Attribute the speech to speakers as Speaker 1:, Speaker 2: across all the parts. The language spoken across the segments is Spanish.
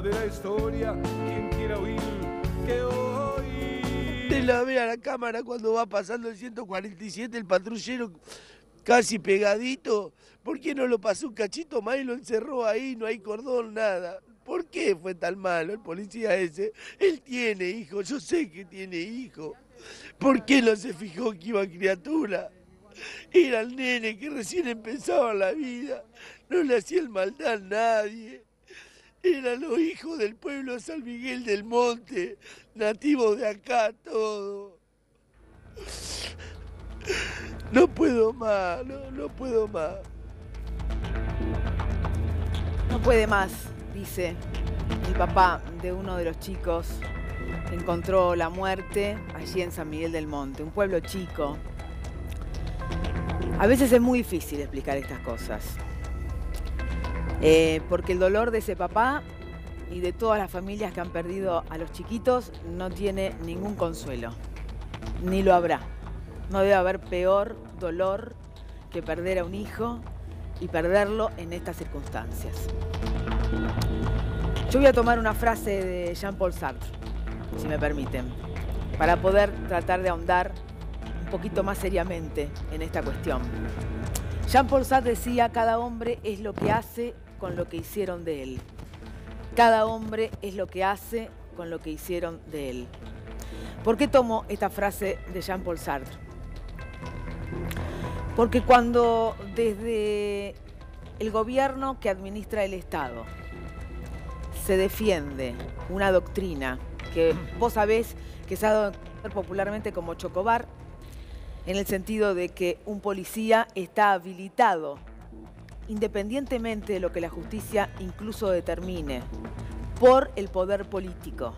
Speaker 1: verdadera historia. Quien quiera oír, que oír.
Speaker 2: De la ve a la cámara cuando va pasando el 147, el patrullero casi pegadito. ¿Por qué no lo pasó un cachito más y lo encerró ahí? No hay cordón, nada. ¿Por qué fue tan malo el policía ese? Él tiene hijo, yo sé que tiene hijo. ¿Por qué no se fijó que iba criatura? Era el nene que recién empezaba la vida. No le hacía el maldad a nadie. Eran los hijos del pueblo de San Miguel del Monte, nativos de acá todo. No puedo más, no puedo más.
Speaker 3: No puede más, dice el papá de uno de los chicos que encontró la muerte allí en San Miguel del Monte, un pueblo chico. A veces es muy difícil explicar estas cosas, porque el dolor de ese papá y de todas las familias que han perdido a los chiquitos no tiene ningún consuelo, ni lo habrá. No debe haber peor dolor que perder a un hijo y perderlo en estas circunstancias. Yo voy a tomar una frase de Jean-Paul Sartre, si me permiten, para poder tratar de ahondar un poquito más seriamente en esta cuestión. Jean-Paul Sartre decía: cada hombre es lo que hace con lo que hicieron de él. Cada hombre es lo que hace con lo que hicieron de él. ¿Por qué tomo esta frase de Jean-Paul Sartre? Porque cuando desde el gobierno que administra el Estado se defiende una doctrina que vos sabés que se ha dado popularmente como Chocobar, en el sentido de que un policía está habilitado, independientemente de lo que la justicia incluso determine, por el poder político,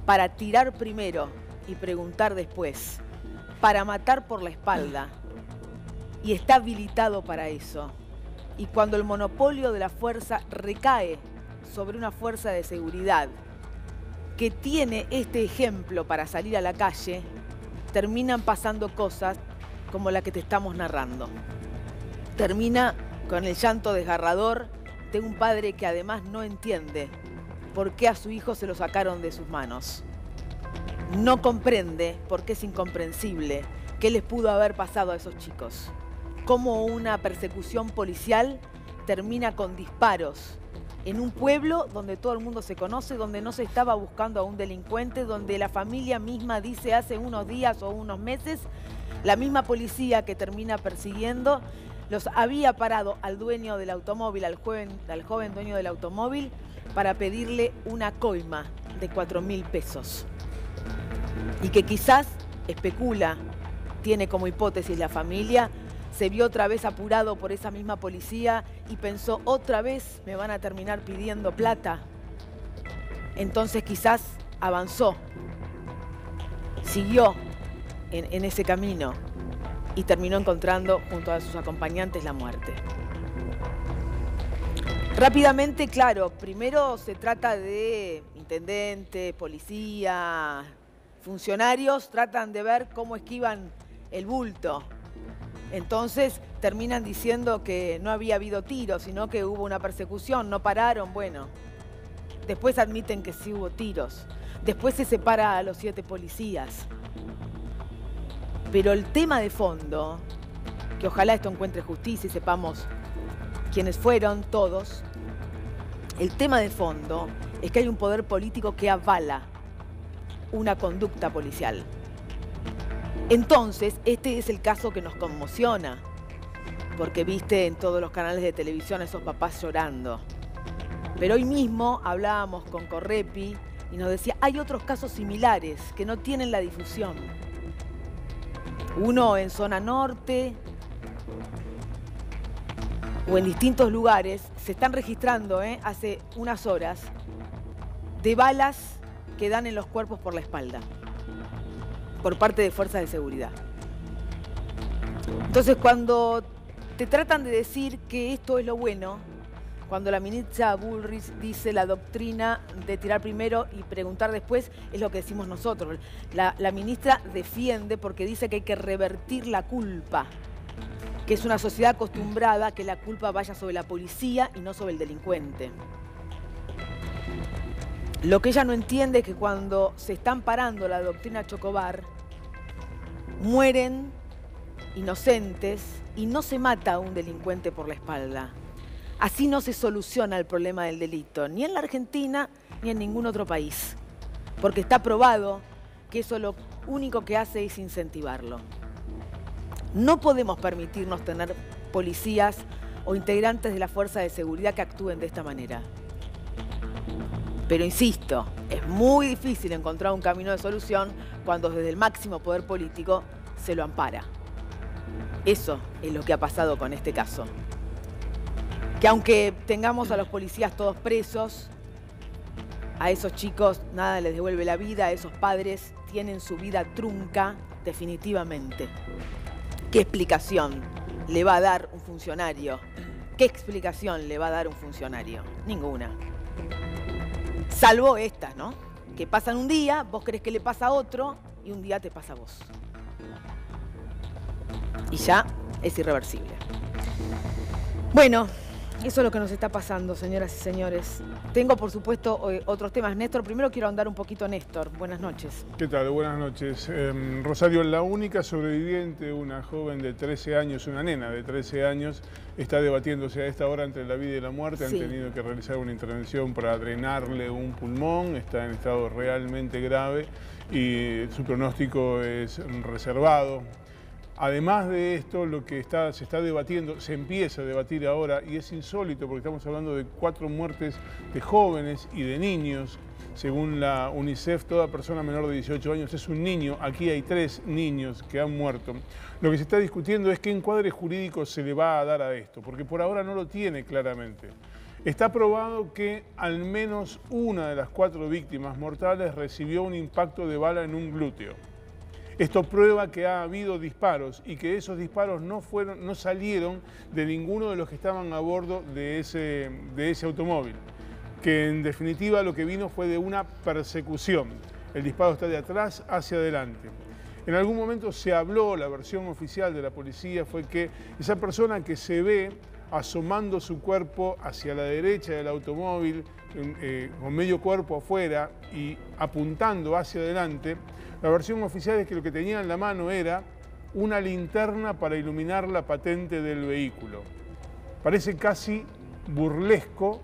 Speaker 3: para tirar primero y preguntar después, para matar por la espalda, y está habilitado para eso. Y cuando el monopolio de la fuerza recae sobre una fuerza de seguridad que tiene este ejemplo para salir a la calle, terminan pasando cosas como la que te estamos narrando. Termina con el llanto desgarrador de un padre que además no entiende por qué a su hijo se lo sacaron de sus manos. No comprende por qué es incomprensible qué les pudo haber pasado a esos chicos. Cómo una persecución policial termina con disparos en un pueblo donde todo el mundo se conoce, donde no se estaba buscando a un delincuente, donde la familia misma dice hace unos días o unos meses, la misma policía que termina persiguiendo los había parado al dueño del automóvil, al joven dueño del automóvil, para pedirle una coima de 4.000 pesos. Y que quizás, especula, tiene como hipótesis la familia, se vio otra vez apurado por esa misma policía y pensó: otra vez me van a terminar pidiendo plata. Entonces quizás avanzó, siguió en ese camino y terminó encontrando junto a sus acompañantes la muerte. Rápidamente, claro, primero se trata de intendentes, policía, funcionarios, tratan de ver cómo esquivan el bulto. Entonces terminan diciendo que no había habido tiros, sino que hubo una persecución, no pararon, bueno. Después admiten que sí hubo tiros. Después se separa a los 7 policías. Pero el tema de fondo, que ojalá esto encuentre justicia y sepamos quiénes fueron todos, el tema de fondo es que hay un poder político que avala una conducta policial. Entonces, este es el caso que nos conmociona, porque viste en todos los canales de televisión a esos papás llorando. Pero hoy mismo hablábamos con Correpi y nos decía, hay otros casos similares que no tienen la difusión. Uno en zona norte o en distintos lugares se están registrando hace unas horas de balas que dan en los cuerpos por la espalda por parte de fuerzas de seguridad. Entonces, cuando te tratan de decir que esto es lo bueno, cuando la ministra Bullrich dice la doctrina de tirar primero y preguntar después, es lo que decimos nosotros. La ministra defiende porque dice que hay que revertir la culpa, que es una sociedad acostumbrada a que la culpa vaya sobre la policía y no sobre el delincuente. Lo que ella no entiende es que cuando se está amparando la doctrina Chocobar, mueren inocentes y no se mata a un delincuente por la espalda. Así no se soluciona el problema del delito, ni en la Argentina ni en ningún otro país. Porque está probado que eso lo único que hace es incentivarlo. No podemos permitirnos tener policías o integrantes de la fuerza de seguridad que actúen de esta manera. Pero insisto, es muy difícil encontrar un camino de solución cuando desde el máximo poder político se lo ampara. Eso es lo que ha pasado con este caso. Que aunque tengamos a los policías todos presos, a esos chicos nada les devuelve la vida, a esos padres tienen su vida trunca definitivamente. ¿Qué explicación le va a dar un funcionario? ¿Qué explicación le va a dar un funcionario? Ninguna. Salvo estas, ¿no? Que pasan un día, vos crees que le pasa a otro y un día te pasa a vos. Y ya es irreversible. Bueno, eso es lo que nos está pasando, señoras y señores. Tengo, por supuesto, otros temas. Néstor, primero quiero ahondar un poquito, Néstor. Buenas noches.
Speaker 1: ¿Qué tal? Buenas noches. Rosario, la única sobreviviente, una joven de 13 años, una nena de 13 años, está debatiéndose a esta hora entre la vida y la muerte.
Speaker 3: Sí.
Speaker 1: Han tenido que realizar una intervención para drenarle un pulmón. Está en estado realmente grave y su pronóstico es reservado. Además de esto, lo que se está debatiendo, se empieza a debatir ahora, y es insólito porque estamos hablando de 4 muertes de jóvenes y de niños. Según la UNICEF, toda persona menor de 18 años es un niño. Aquí hay 3 niños que han muerto. Lo que se está discutiendo es qué encuadre jurídico se le va a dar a esto, porque por ahora no lo tiene claramente. Está probado que al menos una de las 4 víctimas mortales recibió un impacto de bala en un glúteo. Esto prueba que ha habido disparos y que esos disparos no salieron de ninguno de los que estaban a bordo de ese automóvil, que en definitiva lo que vino fue de una persecución. El disparo está de atrás hacia adelante. En algún momento se habló, la versión oficial de la policía fue que esa persona que se ve asomando su cuerpo hacia la derecha del automóvil, con medio cuerpo afuera y apuntando hacia adelante, la versión oficial es que lo que tenía en la mano era una linterna para iluminar la patente del vehículo. Parece casi burlesco,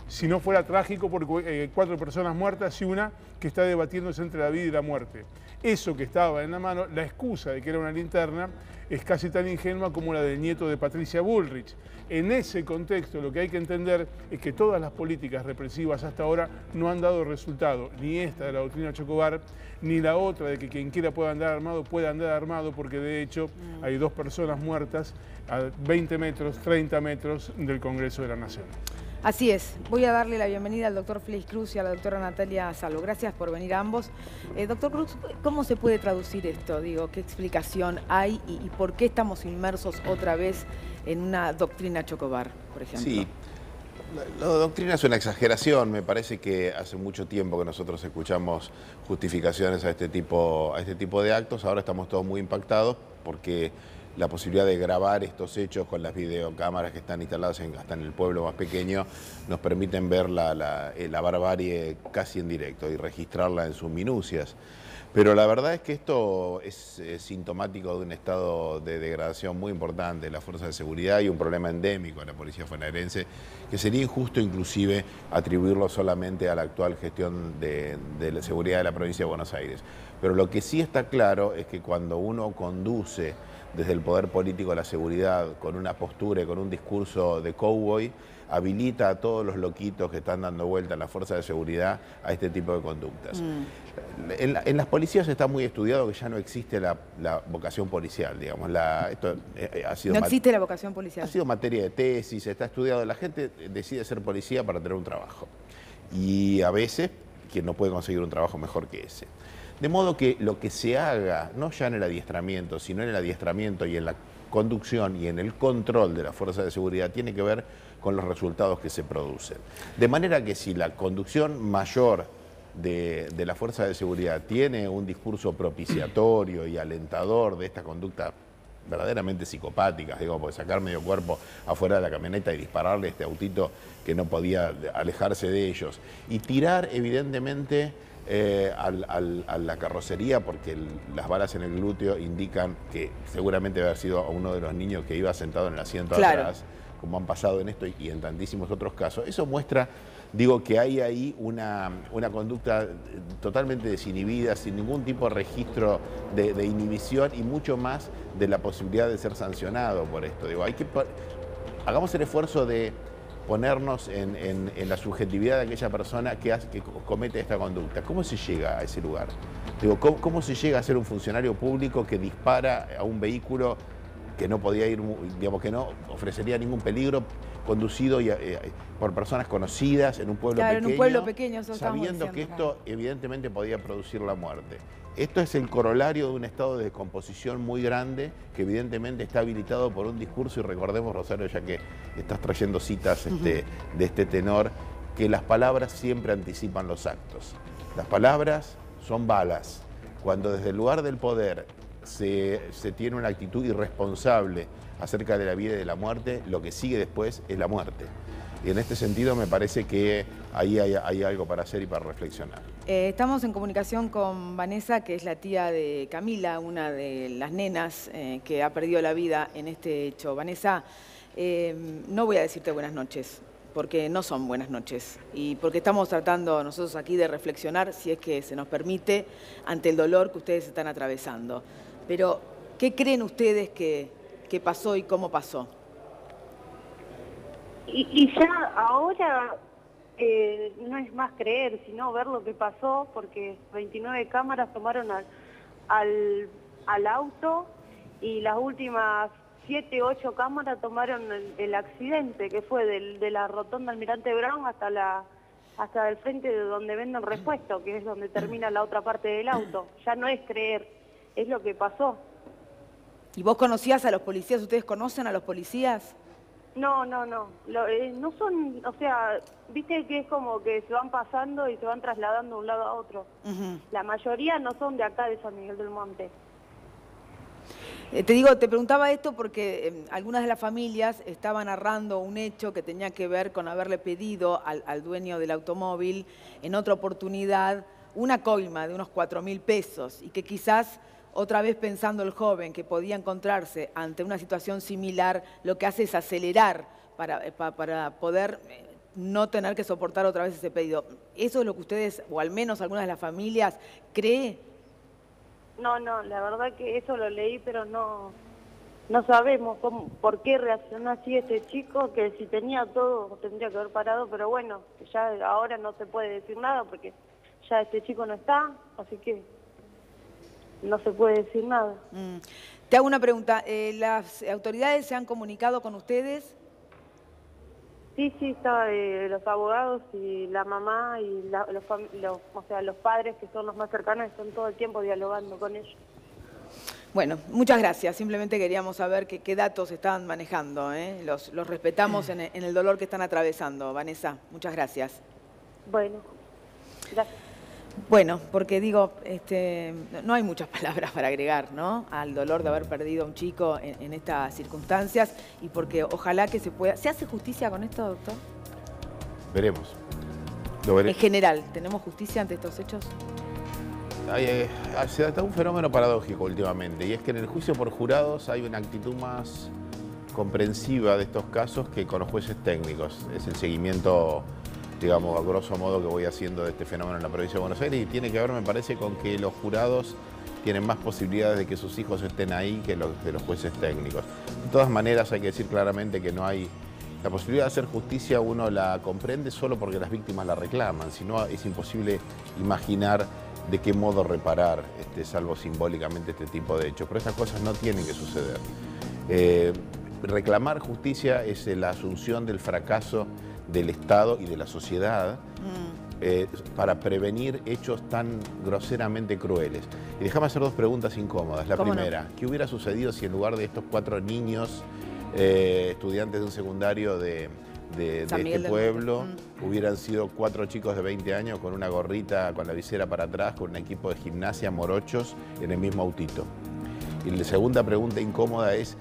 Speaker 1: si no fuera trágico, porque 4 personas muertas y una que está debatiéndose entre la vida y la muerte. Eso que estaba en la mano, la excusa de que era una linterna, es casi tan ingenua como la del nieto de Patricia Bullrich. En ese contexto, lo que hay que entender es que todas las políticas represivas hasta ahora no han dado resultado, ni esta de la doctrina Chocobar, ni la otra de que quien quiera pueda andar armado, porque de hecho hay 2 personas muertas a 20 metros, 30 metros del Congreso de la Nación.
Speaker 3: Así es. Voy a darle la bienvenida al doctor Félix Cruz y a la doctora Natalia Salvo. Gracias por venir a ambos. Doctor Cruz, ¿cómo se puede traducir esto? Digo, ¿qué explicación hay y por qué estamos inmersos otra vez en una doctrina Chocobar, por ejemplo?
Speaker 4: Sí, la doctrina es una exageración. Me parece que hace mucho tiempo que nosotros escuchamos justificaciones a este tipo de actos. Ahora estamos todos muy impactados porque la posibilidad de grabar estos hechos con las videocámaras que están instaladas hasta en el pueblo más pequeño nos permiten ver la barbarie casi en directo y registrarla en sus minucias. Pero la verdad es que esto es sintomático de un estado de degradación muy importante de la fuerza de seguridad y un problema endémico de la policía bonaerense, que sería injusto inclusive atribuirlo solamente a la actual gestión de la seguridad de la provincia de Buenos Aires. Pero lo que sí está claro es que cuando uno conduce desde el poder político la seguridad con una postura y con un discurso de cowboy, habilita a todos los loquitos que están dando vuelta en la fuerza de seguridad a este tipo de conductas. En las policías está muy estudiado que ya no existe la vocación policial, digamos. Esto ha sido
Speaker 3: no existe la vocación policial.
Speaker 4: Ha sido materia de tesis, está estudiado. La gente decide ser policía para tener un trabajo. Y a veces quien no puede conseguir un trabajo mejor que ese. De modo que lo que se haga, no ya en el adiestramiento, sino en el adiestramiento y en la conducción y en el control de la fuerza de seguridad, tiene que ver con los resultados que se producen. De manera que si la conducción mayor de la fuerza de seguridad tiene un discurso propiciatorio y alentador de esta conducta verdaderamente psicopáticas, digo, porque sacar medio cuerpo afuera de la camioneta y dispararle a este autito que no podía alejarse de ellos. Y tirar, evidentemente, a la carrocería, porque las balas en el glúteo indican que seguramente debe haber sido a uno de los niños que iba sentado en el asiento atrás, como han pasado en esto y en tantísimos otros casos. Eso muestra, digo, que hay ahí una conducta totalmente desinhibida, sin ningún tipo de registro de inhibición y mucho más de la posibilidad de ser sancionado por esto. Digo, hagamos el esfuerzo de ponernos en la subjetividad de aquella persona que comete esta conducta. ¿Cómo se llega a ese lugar? Digo, ¿cómo se llega a ser un funcionario público que dispara a un vehículo que no podía ir, digamos, que no ofrecería ningún peligro, conducido por personas conocidas en un pueblo pequeño,
Speaker 3: en un pueblo pequeño, eso
Speaker 4: sabiendo que esto evidentemente podía producir la muerte? Esto es el corolario de un estado de descomposición muy grande que evidentemente está habilitado por un discurso, y recordemos, Rosario, ya que estás trayendo citas de este tenor, que las palabras siempre anticipan los actos. Las palabras son balas. Cuando desde el lugar del poder se tiene una actitud irresponsable acerca de la vida y de la muerte, lo que sigue después es la muerte. Y en este sentido me parece que ahí hay algo para hacer y para reflexionar.
Speaker 3: Estamos en comunicación con Vanessa, que es la tía de Camila, una de las nenas que ha perdido la vida en este hecho. Vanessa, no voy a decirte buenas noches, porque no son buenas noches. Y porque estamos tratando nosotros aquí de reflexionar, si es que se nos permite, ante el dolor que ustedes están atravesando. Pero, ¿qué creen ustedes que pasó y cómo pasó?
Speaker 5: Y ya ahora no es más creer, sino ver lo que pasó, porque 29 cámaras tomaron al auto y las últimas 7, 8 cámaras tomaron el accidente, que fue de la rotonda Almirante Brown hasta el frente de donde venden repuesto, que es donde termina la otra parte del auto. Ya no es creer, es lo que pasó.
Speaker 3: ¿Y vos conocías a los policías? ¿Ustedes conocen a los policías?
Speaker 5: No. No son, o sea, viste que es como que se van pasando y se van trasladando de un lado a otro. La mayoría no son de acá de San Miguel del Monte.
Speaker 3: Te preguntaba esto porque algunas de las familias estaban narrando un hecho que tenía que ver con haberle pedido al dueño del automóvil en otra oportunidad una coima de unos 4.000 pesos y que quizás otra vez pensando el joven que podía encontrarse ante una situación similar, lo que hace es acelerar para poder no tener que soportar otra vez ese pedido. ¿Eso es lo que ustedes, o al menos algunas de las familias, cree?
Speaker 5: No, la verdad que eso lo leí, pero no sabemos por qué reaccionó así este chico, que si tenía todo tendría que haber parado, pero bueno, que ya ahora no se puede decir nada porque ya este chico no está, así que no se puede decir nada.
Speaker 3: Te hago una pregunta, ¿las autoridades se han comunicado con ustedes?
Speaker 5: Sí, estaba los abogados y la mamá y los padres, que son los más cercanos, están todo el tiempo dialogando con ellos.
Speaker 3: Bueno, muchas gracias. Simplemente queríamos saber qué datos están manejando. Los respetamos en el dolor que están atravesando. Vanessa, muchas gracias.
Speaker 5: Bueno, gracias.
Speaker 3: Bueno, porque digo, no hay muchas palabras para agregar, ¿no?, al dolor de haber perdido a un chico en estas circunstancias, y porque ojalá que se pueda... ¿Se hace justicia con esto, doctor?
Speaker 4: Veremos.
Speaker 3: En general, ¿tenemos justicia ante estos hechos?
Speaker 4: Se da un fenómeno paradójico últimamente, y es que en el juicio por jurados hay una actitud más comprensiva de estos casos que con los jueces técnicos. Es el seguimiento, digamos, a grosso modo, que voy haciendo de este fenómeno en la provincia de Buenos Aires, y tiene que ver, me parece, con que los jurados tienen más posibilidades de que sus hijos estén ahí que los de los jueces técnicos. De todas maneras, hay que decir claramente que no hay... La posibilidad de hacer justicia uno la comprende solo porque las víctimas la reclaman, si no es imposible imaginar de qué modo reparar, salvo simbólicamente, este tipo de hechos. Pero estas cosas no tienen que suceder. Reclamar justicia es la asunción del fracaso del Estado y de la sociedad para prevenir hechos tan groseramente crueles. Y déjame hacer dos preguntas incómodas. La primera, ¿qué hubiera sucedido si en lugar de estos 4 niños, estudiantes de un secundario de este pueblo, hubieran sido 4 chicos de 20 años con una gorrita, con la visera para atrás, con un equipo de gimnasia, morochos, en el mismo autito? Y la segunda pregunta incómoda es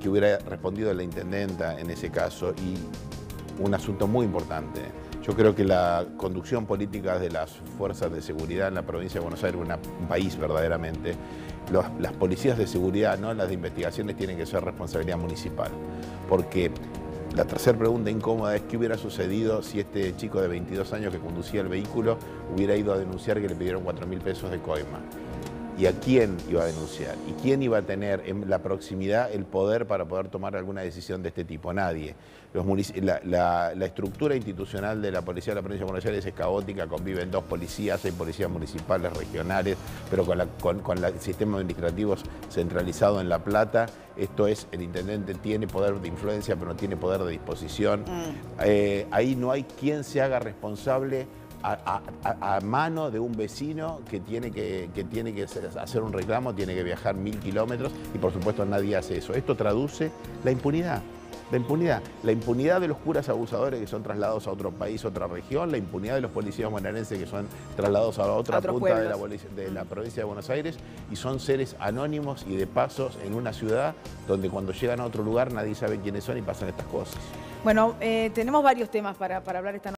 Speaker 4: que hubiera respondido la intendenta en ese caso, y un asunto muy importante. Yo creo que la conducción política de las fuerzas de seguridad en la provincia de Buenos Aires, un país verdaderamente, las policías de seguridad, no las de investigaciones, tienen que ser responsabilidad municipal. Porque la tercera pregunta incómoda es qué hubiera sucedido si este chico de 22 años que conducía el vehículo hubiera ido a denunciar que le pidieron 4.000 pesos de coima. ¿Y a quién iba a denunciar? ¿Y quién iba a tener en la proximidad el poder para poder tomar alguna decisión de este tipo? Nadie. La estructura institucional de la Policía de la Provincia de Buenos Aires es caótica, conviven 2 policías, hay policías municipales, regionales, pero con el sistema administrativo centralizado en La Plata. Esto es, el intendente tiene poder de influencia, pero no tiene poder de disposición. Ahí no hay quien se haga responsable a mano de un vecino que tiene que hacer un reclamo, tiene que viajar 1000 kilómetros, y por supuesto nadie hace eso. Esto traduce la impunidad. La impunidad de los curas abusadores que son trasladados a otro país, otra región, la impunidad de los policías bonaerenses que son trasladados a otra punta de la provincia de Buenos Aires, y son seres anónimos y de pasos en una ciudad donde cuando llegan a otro lugar nadie sabe quiénes son y pasan estas cosas.
Speaker 3: Bueno, tenemos varios temas para hablar esta noche.